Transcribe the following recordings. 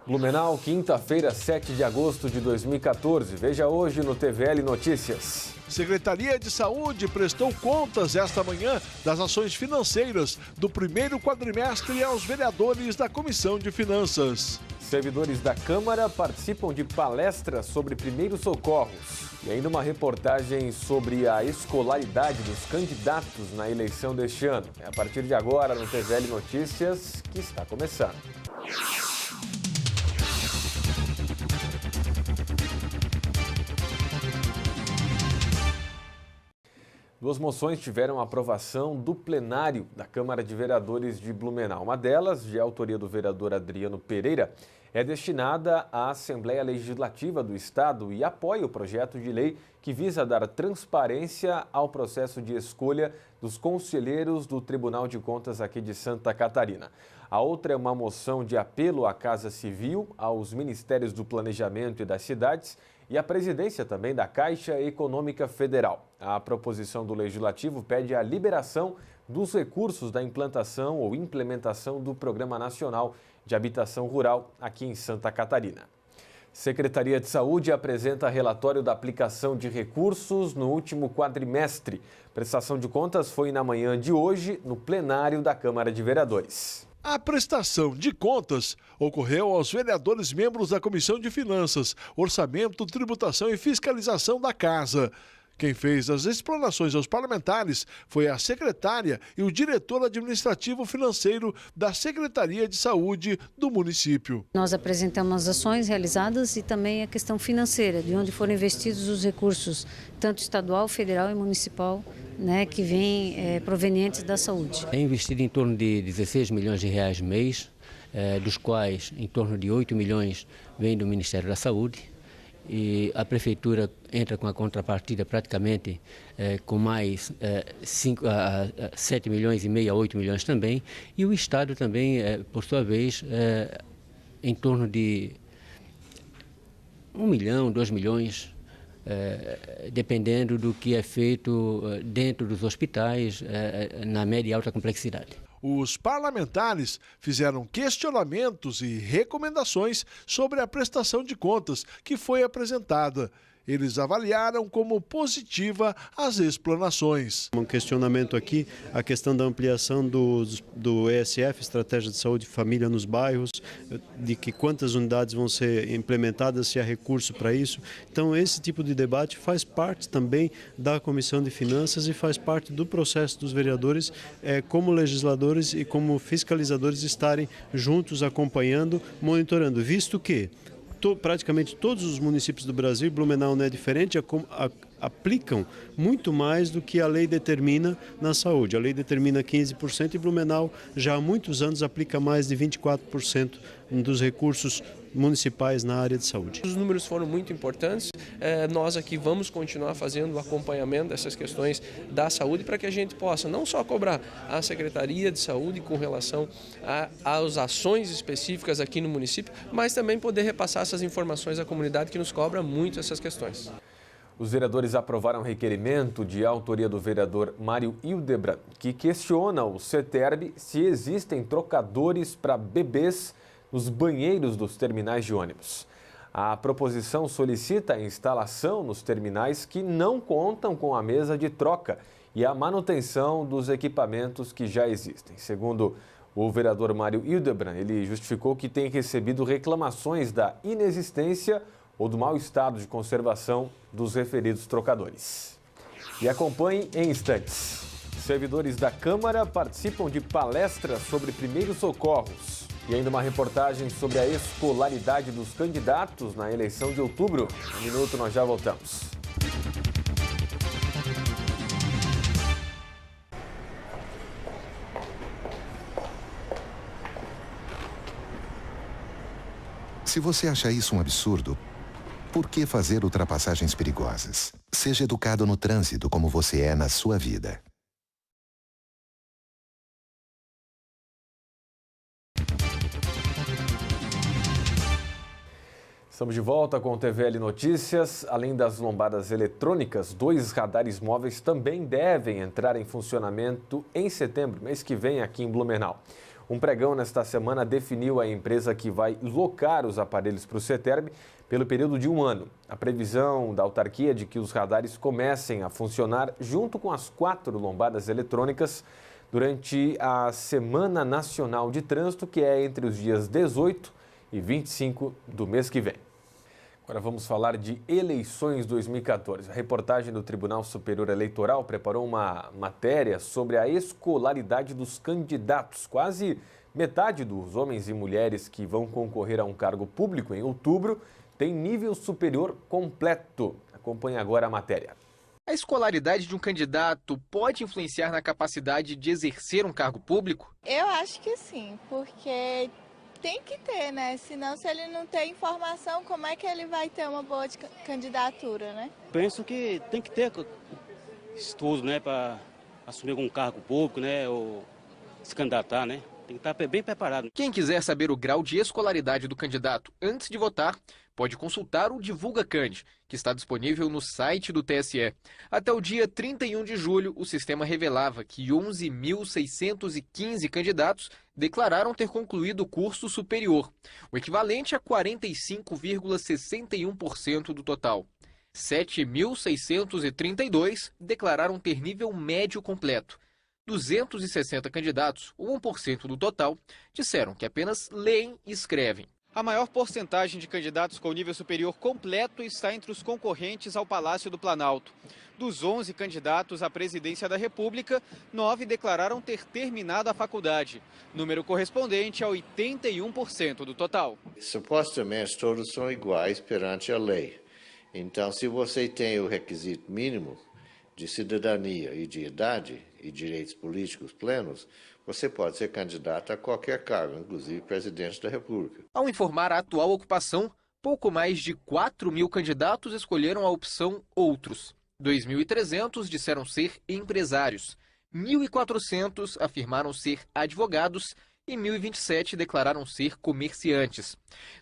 Blumenau, quinta-feira, 7 de agosto de 2014. Veja hoje no TVL Notícias. Secretaria de Saúde prestou contas esta manhã das ações financeiras do primeiro quadrimestre aos vereadores da Comissão de Finanças. Servidores da Câmara participam de palestras sobre primeiros socorros. E ainda uma reportagem sobre a escolaridade dos candidatos na eleição deste ano. É a partir de agora no TVL Notícias que está começando. Duas moções tiveram aprovação do plenário da Câmara de Vereadores de Blumenau. Uma delas, de autoria do vereador Adriano Pereira, é destinada à Assembleia Legislativa do Estado e apoia o projeto de lei que visa dar transparência ao processo de escolha dos conselheiros do Tribunal de Contas aqui de Santa Catarina. A outra é uma moção de apelo à Casa Civil, aos Ministérios do Planejamento e das Cidades e à presidência também da Caixa Econômica Federal. A proposição do Legislativo pede a liberação dos recursos da implantação ou implementação do Programa Nacional de Habitação Rural aqui em Santa Catarina. Secretaria de Saúde apresenta relatório da aplicação de recursos no último quadrimestre. Prestação de contas foi na manhã de hoje no plenário da Câmara de Vereadores. A prestação de contas ocorreu aos vereadores membros da Comissão de Finanças, Orçamento, Tributação e Fiscalização da Casa. Quem fez as explanações aos parlamentares foi a secretária e o diretor administrativo financeiro da Secretaria de Saúde do município. Nós apresentamos as ações realizadas e também a questão financeira, de onde foram investidos os recursos, tanto estadual, federal e municipal, que vêm provenientes da saúde. É investido em torno de 16 milhões de reais mês, dos quais em torno de 8 milhões vem do Ministério da Saúde. E a Prefeitura entra com a contrapartida praticamente com mais 7 milhões e meio a 8 milhões também. E o Estado também, por sua vez, em torno de 1 milhão, 2 milhões, dependendo do que é feito dentro dos hospitais, na média e alta complexidade. Os parlamentares fizeram questionamentos e recomendações sobre a prestação de contas que foi apresentada. Eles avaliaram como positiva as explanações. Um questionamento aqui, a questão da ampliação do ESF, Estratégia de Saúde e Família nos bairros, de que quantas unidades vão ser implementadas, se há recurso para isso. Então, esse tipo de debate faz parte também da Comissão de Finanças e faz parte do processo dos vereadores, como legisladores e como fiscalizadores estarem juntos acompanhando, monitorando, visto que praticamente todos os municípios do Brasil, Blumenau não é diferente, aplicam muito mais do que a lei determina na saúde. A lei determina 15% e Blumenau já há muitos anos aplica mais de 24% dos recursos municipais na área de saúde. Os números foram muito importantes, nós aqui vamos continuar fazendo o acompanhamento dessas questões da saúde para que a gente possa não só cobrar a Secretaria de Saúde com relação às ações específicas aqui no município, mas também poder repassar essas informações à comunidade que nos cobra muito essas questões. Os vereadores aprovaram um requerimento de autoria do vereador Mário Hildebrand, que questiona o CETERB se existem trocadores para bebês nos banheiros dos terminais de ônibus. A proposição solicita a instalação nos terminais que não contam com a mesa de troca e a manutenção dos equipamentos que já existem. Segundo o vereador Mário Hildebrand, ele justificou que tem recebido reclamações da inexistência ou do mau estado de conservação dos referidos trocadores. E acompanhe em instantes. Servidores da Câmara participam de palestras sobre primeiros socorros. E ainda uma reportagem sobre a escolaridade dos candidatos na eleição de outubro. Um minuto, nós já voltamos. Se você acha isso um absurdo, por que fazer ultrapassagens perigosas? Seja educado no trânsito como você é na sua vida. Estamos de volta com o TVL Notícias. Além das lombadas eletrônicas, 2 radares móveis também devem entrar em funcionamento em setembro, mês que vem, aqui em Blumenau. Um pregão nesta semana definiu a empresa que vai locar os aparelhos para o CETERB pelo período de 1 ano. A previsão da autarquia é de que os radares comecem a funcionar junto com as 4 lombadas eletrônicas durante a Semana Nacional de Trânsito, que é entre os dias 18 e 25 do mês que vem. Agora vamos falar de eleições 2014. A reportagem do Tribunal Superior Eleitoral preparou uma matéria sobre a escolaridade dos candidatos. Quase metade dos homens e mulheres que vão concorrer a um cargo público em outubro tem nível superior completo. Acompanhe agora a matéria. A escolaridade de um candidato pode influenciar na capacidade de exercer um cargo público? Eu acho que sim, porque tem que ter, né? Senão, se ele não tem informação, como é que ele vai ter uma boa candidatura, né? Penso que tem que ter estudo, né, para assumir algum cargo público, né, ou se candidatar, né? Tem que estar bem preparado. Quem quiser saber o grau de escolaridade do candidato antes de votar, pode consultar o Divulga Cand, que está disponível no site do TSE. Até o dia 31 de julho, o sistema revelava que 11.615 candidatos declararam ter concluído o curso superior, o equivalente a 45,61% do total. 7.632 declararam ter nível médio completo. 260 candidatos, ou 1% do total, disseram que apenas leem e escrevem. A maior porcentagem de candidatos com nível superior completo está entre os concorrentes ao Palácio do Planalto. Dos 11 candidatos à presidência da República, 9 declararam ter terminado a faculdade, número correspondente a 81% do total. Supostamente todos são iguais perante a lei. Então, se você tem o requisito mínimo de cidadania e de idade e direitos políticos plenos, você pode ser candidato a qualquer cargo, inclusive presidente da República. Ao informar a atual ocupação, pouco mais de 4.000 candidatos escolheram a opção Outros. 2.300 disseram ser empresários, 1.400 afirmaram ser advogados e 1.027 declararam ser comerciantes.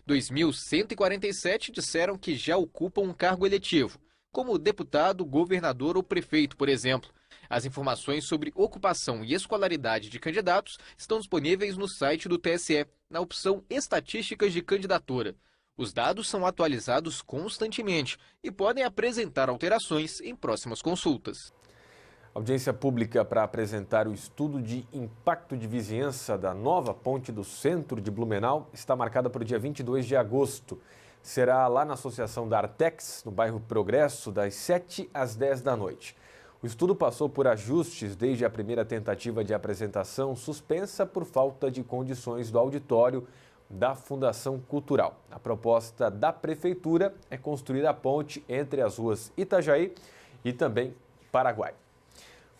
2.147 disseram que já ocupam um cargo eletivo, como deputado, governador ou prefeito, por exemplo. As informações sobre ocupação e escolaridade de candidatos estão disponíveis no site do TSE, na opção Estatísticas de Candidatura. Os dados são atualizados constantemente e podem apresentar alterações em próximas consultas. Audiência pública para apresentar o estudo de impacto de vizinhança da nova ponte do centro de Blumenau está marcada para o dia 22 de agosto. Será lá na Associação da Artex, no bairro Progresso, das 7 às 10 da noite. O estudo passou por ajustes desde a primeira tentativa de apresentação, suspensa por falta de condições do auditório da Fundação Cultural. A proposta da Prefeitura é construir a ponte entre as ruas Itajaí e também Paraguai.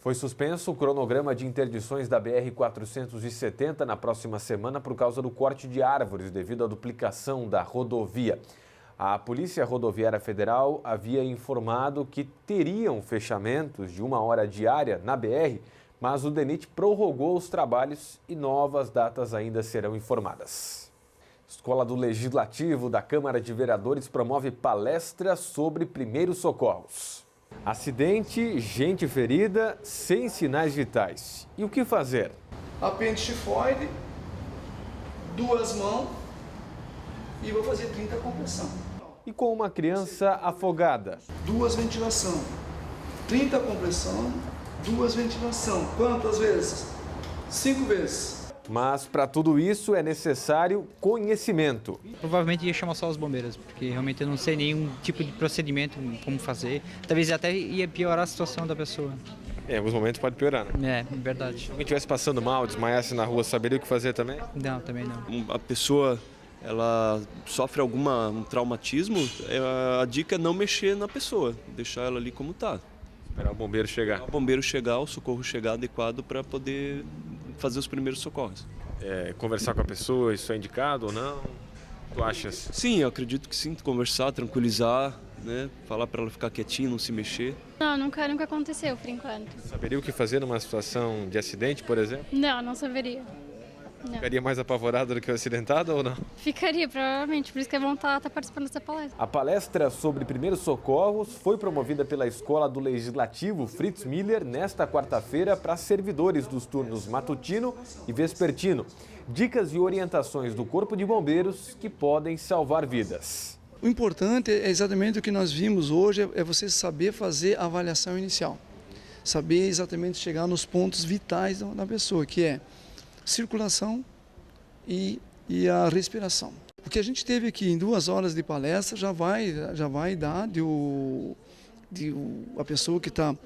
Foi suspenso o cronograma de interdições da BR-470 na próxima semana por causa do corte de árvores devido à duplicação da rodovia. A Polícia Rodoviária Federal havia informado que teriam fechamentos de 1 hora diária na BR, mas o DENIT prorrogou os trabalhos e novas datas ainda serão informadas. Escola do Legislativo da Câmara de Vereadores promove palestra sobre primeiros socorros. Acidente, gente ferida, sem sinais vitais. E o que fazer? Apêndice tifoide, 2 mãos e vou fazer 30 compressão. E com uma criança afogada? 2 ventilação, 30 compressão, 2 ventilação. Quantas vezes? 5 vezes. Mas para tudo isso é necessário conhecimento. Provavelmente ia chamar só os bombeiros, porque realmente eu não sei nenhum tipo de procedimento, como fazer. Talvez até ia piorar a situação da pessoa. Em alguns momentos pode piorar, né? É, verdade. Se alguém estivesse passando mal, desmaiasse na rua, saberia o que fazer também? Não, também não. A pessoa, ela sofre um traumatismo, a dica é não mexer na pessoa, deixar ela ali como está. Esperar o bombeiro chegar. O bombeiro chegar, o socorro chegar adequado para poder fazer os primeiros socorros. Conversar com a pessoa, isso é indicado ou não? Tu achas? Sim, eu acredito que sim, conversar, tranquilizar, né? Falar para ela ficar quietinha, não se mexer. Não, nunca aconteceu por enquanto. Saberia o que fazer numa situação de acidente, por exemplo? Não, não saberia. Não. Ficaria mais apavorada do que acidentada ou não? Ficaria, provavelmente, por isso que é bom estar participando dessa palestra. A palestra sobre primeiros socorros foi promovida pela Escola do Legislativo Fritz Miller nesta quarta-feira para servidores dos turnos matutino e vespertino. Dicas e orientações do Corpo de Bombeiros que podem salvar vidas. O importante é exatamente o que nós vimos hoje, é você saber fazer a avaliação inicial. Saber exatamente chegar nos pontos vitais da pessoa, que é circulação e a respiração. O que a gente teve aqui em 2 horas de palestra já vai dar a pessoa que está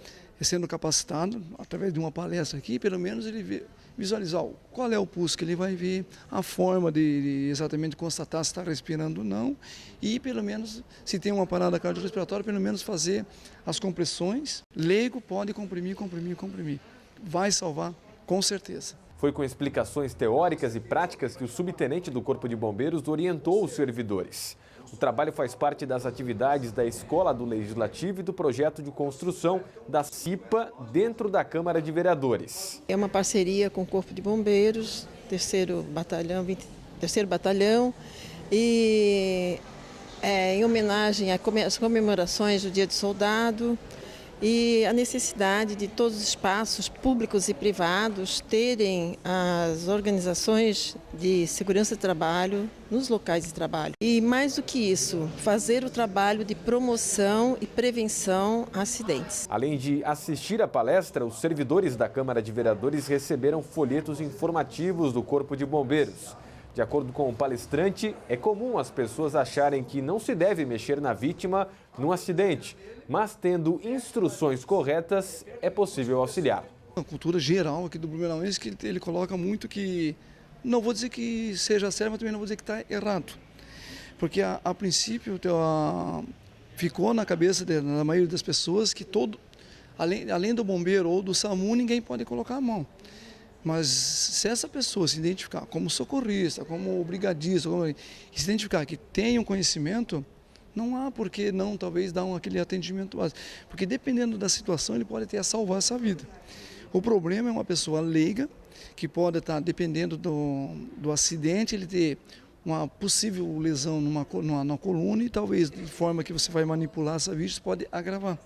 sendo capacitado, através de uma palestra aqui, pelo menos ele visualizar qual é o pulso que ele vai ver, a forma de exatamente constatar se está respirando ou não, e pelo menos, se tem uma parada cardiorrespiratória, pelo menos fazer as compressões. Leigo pode comprimir. Vai salvar, com certeza. Foi com explicações teóricas e práticas que o subtenente do Corpo de Bombeiros orientou os servidores. O trabalho faz parte das atividades da Escola do Legislativo e do projeto de construção da CIPA dentro da Câmara de Vereadores. É uma parceria com o Corpo de Bombeiros, 3º Batalhão, e em homenagem às comemorações do Dia do Soldado e a necessidade de todos os espaços públicos e privados terem as organizações de segurança de trabalho nos locais de trabalho. E mais do que isso, fazer o trabalho de promoção e prevenção a acidentes. Além de assistir à palestra, os servidores da Câmara de Vereadores receberam folhetos informativos do Corpo de Bombeiros. De acordo com o palestrante, é comum as pessoas acharem que não se deve mexer na vítima num acidente, mas tendo instruções corretas, é possível auxiliar. A cultura geral aqui do Blumenauense que ele coloca muito que, não vou dizer que seja certo, mas também não vou dizer que está errado. Porque a princípio ficou na cabeça da maioria das pessoas que além do bombeiro ou do SAMU, ninguém pode colocar a mão. Mas se essa pessoa se identificar como socorrista, como brigadista, se identificar que tem um conhecimento, não há por que não talvez dar aquele atendimento básico. Porque dependendo da situação, ele pode até salvar essa vida. O problema é uma pessoa leiga, que pode estar, dependendo do acidente, ele ter uma possível lesão na coluna e talvez de forma que você vai manipular essa vítima, pode agravar.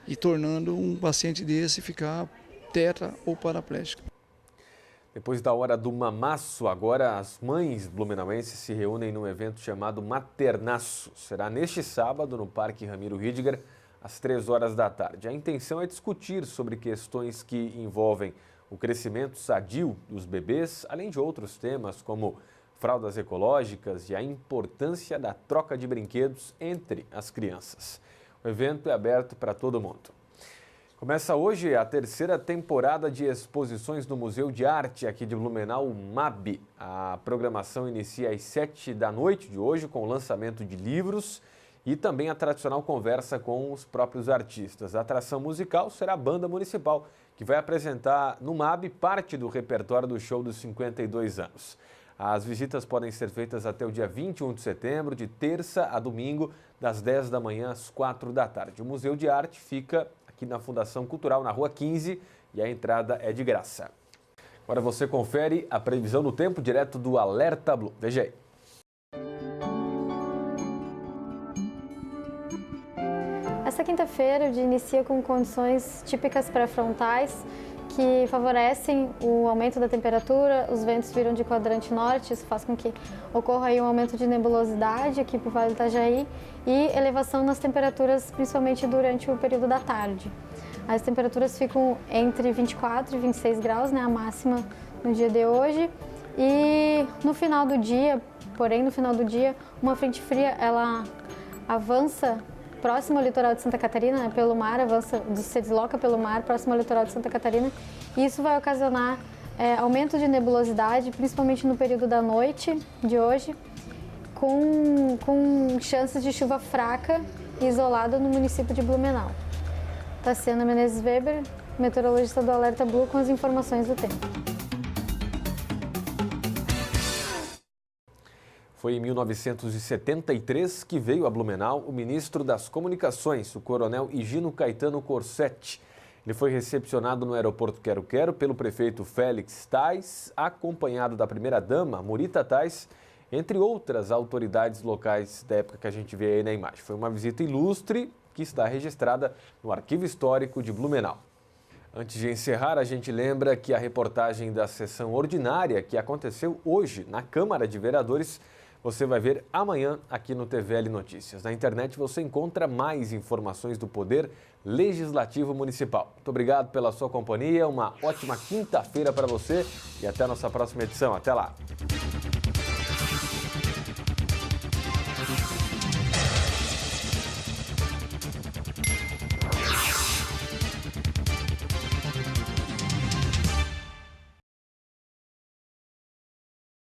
E tornando um paciente desse ficar tetra ou paraplégico. Depois da hora do mamaço, agora as mães blumenauenses se reúnem num evento chamado Maternaço. Será neste sábado no Parque Ramiro Ridger, às 3 horas da tarde. A intenção é discutir sobre questões que envolvem o crescimento sadio dos bebês, além de outros temas como fraldas ecológicas e a importância da troca de brinquedos entre as crianças. O evento é aberto para todo mundo. Começa hoje a 3ª temporada de exposições no Museu de Arte aqui de Blumenau, o MAB. A programação inicia às 7 da noite de hoje com o lançamento de livros e também a tradicional conversa com os próprios artistas. A atração musical será a Banda Municipal, que vai apresentar no MAB parte do repertório do show dos 52 anos. As visitas podem ser feitas até o dia 21 de setembro, de terça a domingo, das 10 da manhã às 4 da tarde. O Museu de Arte fica aqui na Fundação Cultural, na Rua 15, e a entrada é de graça. Agora você confere a previsão do tempo direto do Alerta Blue. Veja aí. Esta quinta-feira o dia inicia com condições típicas pré-frontais que favorecem o aumento da temperatura, os ventos viram de quadrante norte, isso faz com que ocorra aí um aumento de nebulosidade aqui para o Vale do Itajaí e elevação nas temperaturas, principalmente durante o período da tarde. As temperaturas ficam entre 24 e 26 graus, né, a máxima no dia de hoje, e no final do dia, uma frente fria, ela avança próximo ao litoral de Santa Catarina, né, pelo mar, se desloca pelo mar, próximo ao litoral de Santa Catarina, e isso vai ocasionar aumento de nebulosidade, principalmente no período da noite de hoje, com chances de chuva fraca e isolada no município de Blumenau. Tassiana Menezes Weber, meteorologista do Alerta Blue, com as informações do tempo. Foi em 1973 que veio a Blumenau o ministro das Comunicações, o coronel Higino Caetano Corsetti. Ele foi recepcionado no aeroporto Quero-Quero pelo prefeito Félix Tais, acompanhado da primeira-dama, Murita Tais, entre outras autoridades locais da época que a gente vê aí na imagem. Foi uma visita ilustre que está registrada no Arquivo Histórico de Blumenau. Antes de encerrar, a gente lembra que a reportagem da sessão ordinária que aconteceu hoje na Câmara de Vereadores, você vai ver amanhã aqui no TVL Notícias. Na internet você encontra mais informações do Poder Legislativo Municipal. Muito obrigado pela sua companhia, uma ótima quinta-feira para você e até a nossa próxima edição. Até lá!